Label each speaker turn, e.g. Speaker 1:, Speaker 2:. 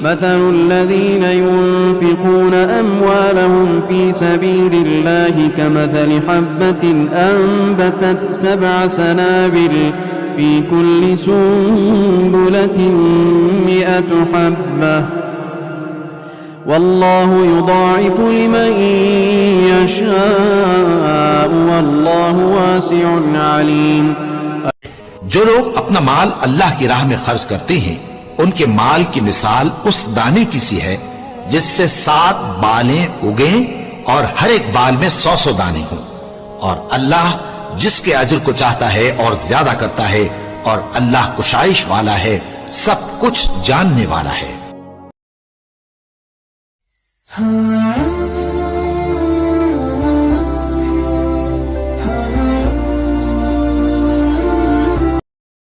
Speaker 1: مثل الذين ينفقون أموالهم في سبيل الله كمثل حبة أنبتت 7 سنابل في كل سنبلة 100 حبة والله يضاعف لمن يشاء والله واسع عليم।
Speaker 2: जो लोग अपना माल अल्लाह की राह में खर्च करते हैं उनके माल की मिसाल उस दाने की सी है जिससे 7 बालें उगे और हर एक बाल में 100 दाने हों, और अल्लाह जिसके अजर को चाहता है और ज्यादा करता है, और अल्लाह कुशाइश वाला है, सब कुछ जानने वाला है।